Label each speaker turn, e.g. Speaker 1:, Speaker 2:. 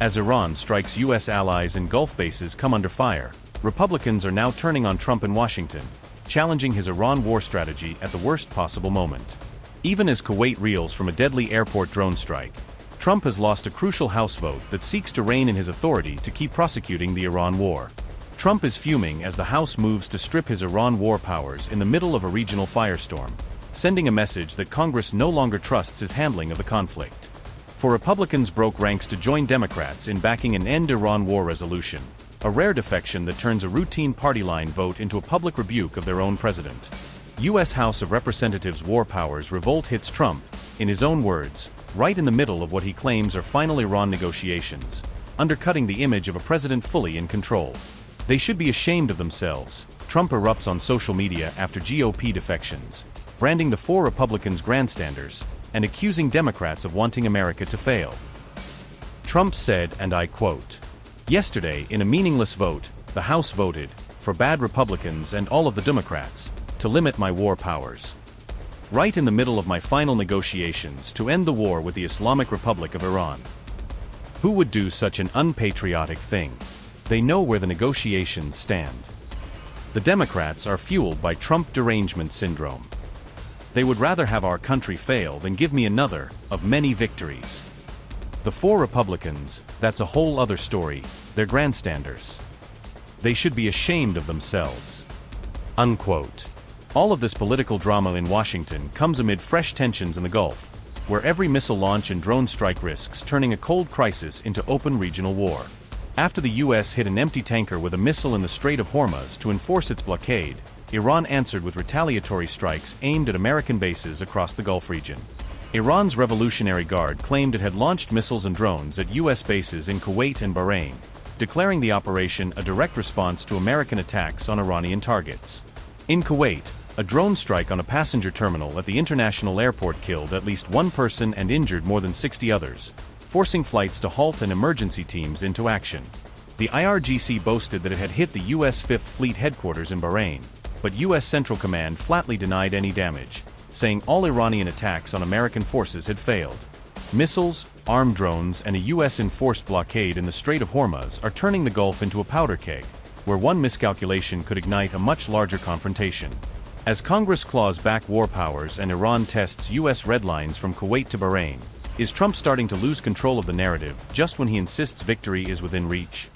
Speaker 1: As Iran strikes U.S. allies and Gulf bases come under fire, Republicans are now turning on Trump in Washington, challenging his Iran war strategy at the worst possible moment. Even as Kuwait reels from a deadly airport drone strike, Trump has lost a crucial House vote that seeks to rein in his authority to keep prosecuting the Iran war. Trump is fuming as the House moves to strip his Iran war powers in the middle of a regional firestorm, sending a message that Congress no longer trusts his handling of the conflict. For Republicans broke ranks to join Democrats in backing an end Iran war resolution, a rare defection that turns a routine party line vote into a public rebuke of their own president. U.S. House of Representatives war powers revolt hits Trump, in his own words, right in the middle of what he claims are final Iran negotiations, undercutting the image of a president fully in control. They should be ashamed of themselves, Trump erupts on social media after GOP defections, branding the 4 Republicans grandstanders, and accusing Democrats of wanting America to fail. Trump said, and I quote, "Yesterday, in a meaningless vote, the House voted, for bad Republicans and all of the Democrats, to limit my war powers. Right in the middle of my final negotiations to end the war with the Islamic Republic of Iran. Who would do such an unpatriotic thing? They know where the negotiations stand." The Democrats are fueled by Trump derangement syndrome. They would rather have our country fail than give me another of many victories. The 4 Republicans, that's a whole other story, they're grandstanders. They should be ashamed of themselves. Unquote. All of this political drama in Washington comes amid fresh tensions in the Gulf, where every missile launch and drone strike risks turning a cold crisis into open regional war. After the U.S. hit an empty tanker with a missile in the Strait of Hormuz to enforce its blockade, Iran answered with retaliatory strikes aimed at American bases across the Gulf region. Iran's Revolutionary Guard claimed it had launched missiles and drones at U.S. bases in Kuwait and Bahrain, declaring the operation a direct response to American attacks on Iranian targets. In Kuwait, a drone strike on a passenger terminal at the international airport killed at least 1 person and injured more than 60 others, forcing flights to halt and emergency teams into action. The IRGC boasted that it had hit the U.S. 5th Fleet headquarters in Bahrain, but U.S. Central Command flatly denied any damage, saying all Iranian attacks on American forces had failed. Missiles, armed drones, and a U.S.-enforced blockade in the Strait of Hormuz are turning the Gulf into a powder keg, where one miscalculation could ignite a much larger confrontation. As Congress claws back war powers and Iran tests U.S. red lines from Kuwait to Bahrain, is Trump starting to lose control of the narrative just when he insists victory is within reach?